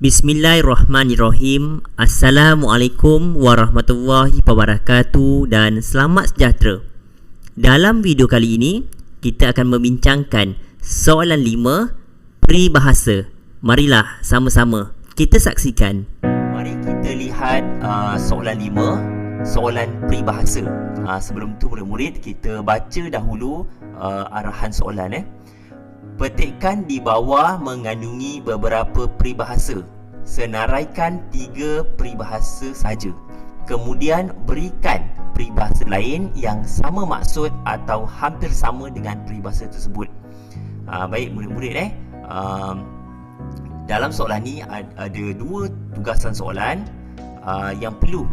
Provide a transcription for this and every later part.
Bismillahirrahmanirrahim. Assalamualaikum warahmatullahi wabarakatuh dan selamat sejahtera. Dalam video kali ini, kita akan membincangkan soalan 5 peribahasa. Marilah sama-sama kita saksikan. Mari kita lihat soalan 5, soalan peribahasa. Sebelum tu murid-murid, kita baca dahulu arahan soalan. Petikan di bawah mengandungi beberapa peribahasa. Senaraikan 3 peribahasa saja. Kemudian berikan peribahasa lain yang sama maksud atau hampir sama dengan peribahasa tersebut. Baik murid-murid, dalam soalan ni ada 2 tugasan soalan yang perlu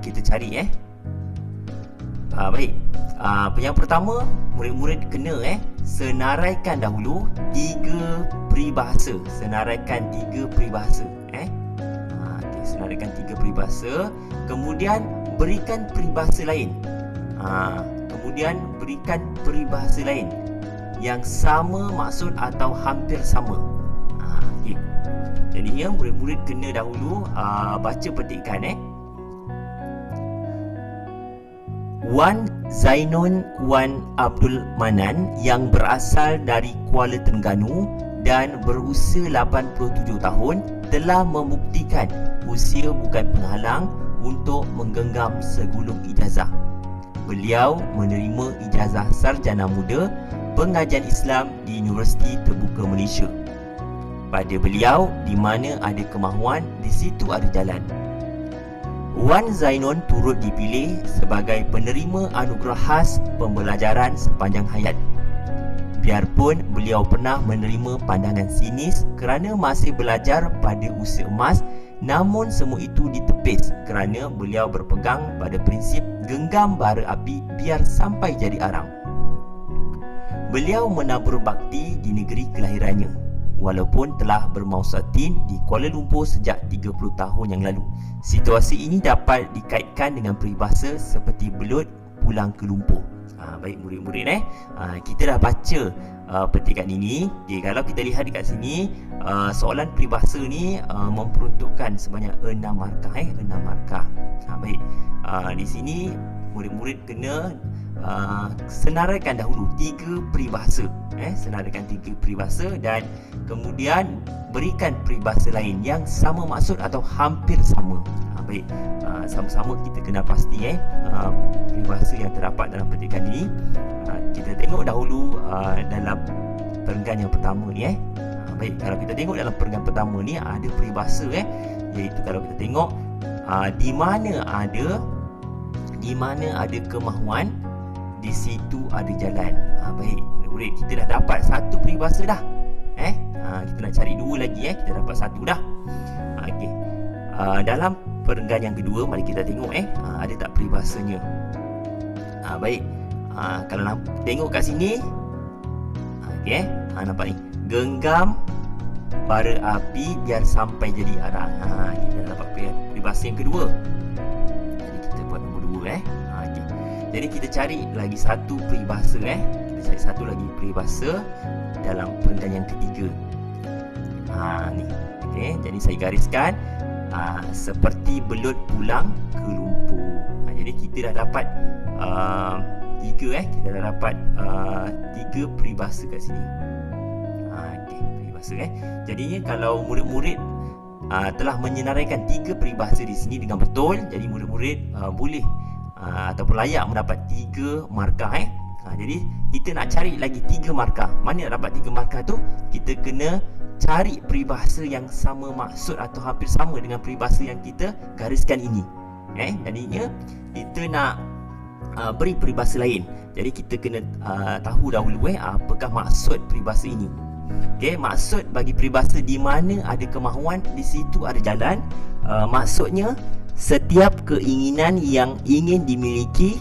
kita cari. Baik. Yang pertama, murid-murid kena senaraikan dahulu 3 peribahasa. Senaraikan 3 peribahasa. Senaraikan 3 peribahasa. Kemudian berikan peribahasa lain. Kemudian berikan peribahasa lain yang sama maksud atau hampir sama. Jadi murid-murid kena dahulu baca petikan. Wan Zainun Wan Abdul Manan yang berasal dari Kuala Terengganu dan berusia 87 tahun telah membuktikan usia bukan penghalang untuk menggenggam segulung ijazah. Beliau menerima ijazah sarjana muda pengajian Islam di Universiti Terbuka Malaysia. Pada beliau, di mana ada kemahuan, di situ ada jalan. Wan Zainun turut dipilih sebagai penerima anugerah khas pembelajaran sepanjang hayat. Biarpun beliau pernah menerima pandangan sinis kerana masih belajar pada usia emas, namun semua itu ditepis kerana beliau berpegang pada prinsip genggam bara api biar sampai jadi arang. Beliau menabur bakti di negeri kelahirannya, walaupun telah bermausatin di Kuala Lumpur sejak 30 tahun yang lalu. Situasi ini dapat dikaitkan dengan peribahasa seperti belut pulang ke lumpur. Baik murid-murid, kita dah baca petikan ini. Kalau kita lihat dekat sini, soalan peribahasa ni memperuntukkan sebanyak 6 markah. 6 markah. Baik, di sini murid-murid kena senaraikan dahulu 3 peribahasa. Senaraikan 3 peribahasa dan kemudian berikan peribahasa lain yang sama maksud atau hampir sama. Baik, sama-sama kita kena pasti peribahasa yang terdapat dalam petikan ini. Kita tengok dahulu dalam perenggan yang pertama ni. Baik, kalau kita tengok dalam perenggan pertama ni ada peribahasa iaitu kalau kita tengok di mana ada kemahuan, di situ ada jalan. Baik, murid-murid, kita dah dapat 1 peribahasa dah. Kita nak cari 2 lagi. Kita dapat 1 dah. Okey. Dalam perenggan yang kedua, mari kita tengok ada tak peribahasanya. Baik. Kalau tengok kat sini, okey, nampak ni. Genggam bara api biar sampai jadi arang. Kita dapat peribahasa yang kedua. Jadi kita buat nombor 2. Okey. Jadi kita cari lagi 1 peribahasa. Kita cari 1 lagi peribahasa dalam perenggan yang ketiga. Ni. Okey, jadi saya gariskan seperti belut pulang ke lumpur. Jadi kita dah dapat 3. Kita dah dapat 3 peribahasa kat sini. Okey, peribahasa. Jadinya kalau murid-murid telah menyenaraikan 3 peribahasa di sini dengan betul, jadi murid-murid boleh ataupun layak mendapat 3 markah. Jadi kita nak cari lagi 3 markah. Mana nak dapat 3 markah tu? Kita kena cari peribahasa yang sama maksud atau hampir sama dengan peribahasa yang kita gariskan ini. Jadinya kita nak beri peribahasa lain. Jadi kita kena tahu dahulu apakah maksud peribahasa ini. Maksud bagi peribahasa di mana ada kemahuan, di situ ada jalan. Maksudnya setiap keinginan yang ingin dimiliki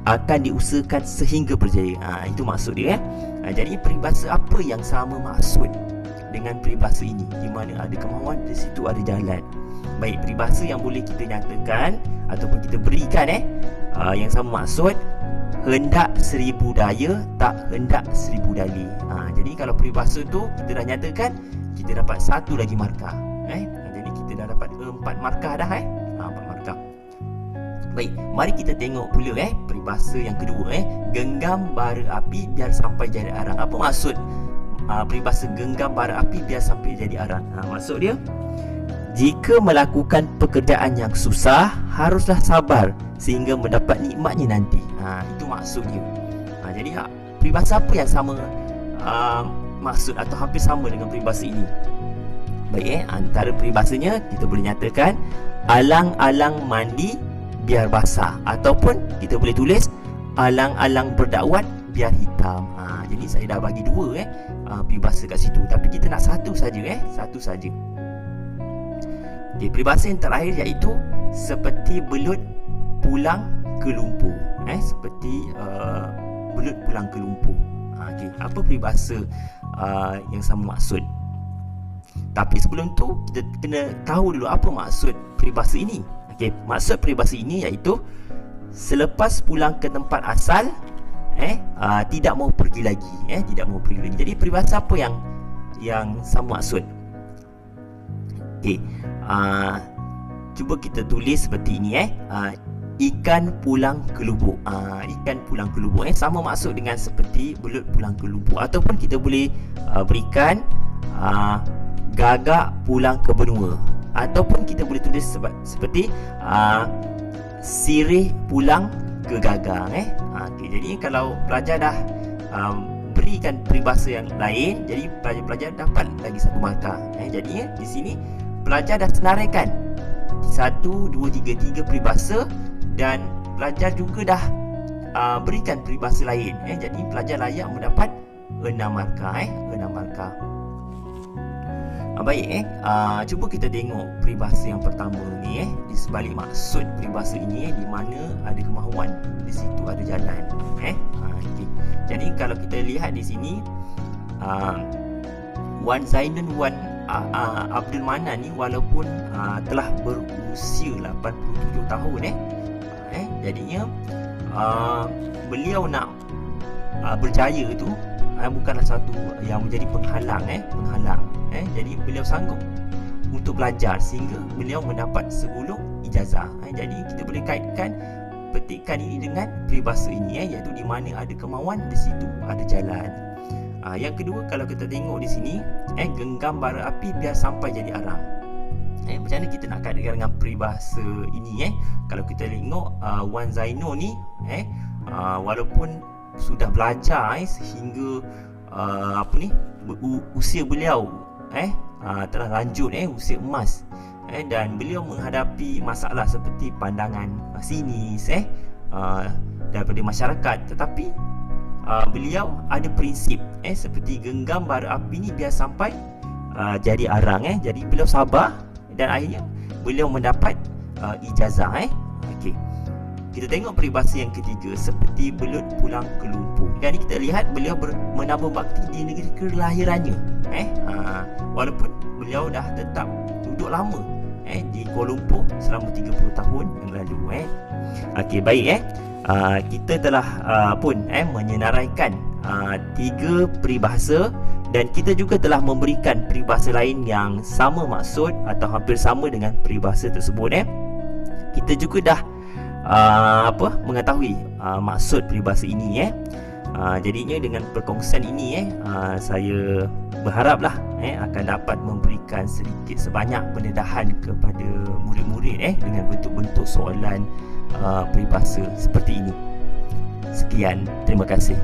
akan diusahakan sehingga berjaya. Itu maksud dia. Jadi peribahasa apa yang sama maksud dengan peribahasa ini? Di mana ada kemahuan, di situ ada jalan. Baik, peribahasa yang boleh kita nyatakan ataupun kita berikan yang sama maksud, hendak 1000 daya, tak hendak 1000 dalih. Jadi kalau peribahasa tu kita dah nyatakan, kita dapat 1 lagi markah. Jadi kita dah dapat 4 markah dah 4 markah. Baik, mari kita tengok pula peribahasa yang kedua genggam bara api biar sampai jadi arang. Apa maksud peribahasa genggam bara api biar sampai jadi arang? Maksud dia, jika melakukan pekerjaan yang susah, haruslah sabar sehingga mendapat nikmatnya nanti. Itu maksud dia. Jadi peribahasa apa yang sama maksud atau hampir sama dengan peribahasa ini? Baik, antara peribahasanya kita boleh nyatakan alang-alang mandi biar basah, ataupun kita boleh tulis alang-alang berdakwat biar hitam. Jadi saya dah bagi dua peribahasa kat situ, tapi kita nak satu saja satu saja. Peribahasa yang terakhir iaitu seperti belut pulang ke lumpur. Seperti belut pulang ke lumpur. Apa peribahasa yang sama maksud? Tapi sebelum tu kita kena tahu dulu apa maksud peribahasa ini. Maksud peribahasa ini iaitu selepas pulang ke tempat asal tidak mau pergi lagi. Tidak mau pergi lagi. Jadi peribahasa apa yang sama maksud? Cuba kita tulis seperti ini ikan pulang ke lubuk. Ikan pulang ke lubuk sama maksud dengan seperti belut pulang ke lubuk. Ataupun kita boleh berikan gagak pulang ke benua. Ataupun kita boleh tulis seperti sirih pulang ke gagang. Jadi kalau pelajar dah berikan peribahasa yang lain, jadi pelajar dapat lagi 1 markah. Jadi di sini pelajar dah senaraikan 1, 2, 3 peribahasa, dan pelajar juga dah berikan peribahasa lain. Jadi pelajar layak mendapat 6 markah. 6 markah. Baik, cuba kita tengok peribahasa yang pertama ni. Di sebalik maksud peribahasa ini, di mana ada kemahuan, di situ ada jalan. Jadi kalau kita lihat di sini, Wan Zainun Wan Abdul Manan ni walaupun telah berusia 87 tahun jadinya beliau nak berjaya tu bukanlah satu yang menjadi penghalang. Jadi beliau sanggup untuk belajar sehingga beliau mendapat 10 ijazah. Jadi kita boleh kaitkan petikan ini dengan peribahasa ini, iaitu di mana ada kemauan, di situ ada jalan. Yang kedua, kalau kita tengok di sini, genggam bara api biar sampai jadi arang. Macam mana kita nak kaitkan dengan peribahasa ini? Kalau kita tengok Wan Zainul ni, walaupun sudah belajar sehingga usia beliau telah lanjut usia emas, dan beliau menghadapi masalah seperti pandangan sinis daripada masyarakat, tetapi beliau ada prinsip seperti genggam bara api ni biar sampai jadi arang. Jadi beliau sabar dan akhirnya beliau mendapat ijazah. Kita tengok peribahasa yang ketiga, seperti belut pulang ke lumpur. Jadi kita lihat beliau menambah bakti di negeri kelahirannya. Walaupun beliau dah tetap duduk lama di Kuala Lumpur selama 30 tahun yang lalu. Baik, kita telah menyenaraikan 3 peribahasa, dan kita juga telah memberikan peribahasa lain yang sama maksud atau hampir sama dengan peribahasa tersebut. Kita juga dah mengetahui maksud peribahasa ini. Jadinya dengan perkongsian ini saya berharaplah akan dapat memberikan sedikit sebanyak pendedahan kepada murid-murid dengan bentuk-bentuk soalan peribahasa seperti ini. Sekian, terima kasih.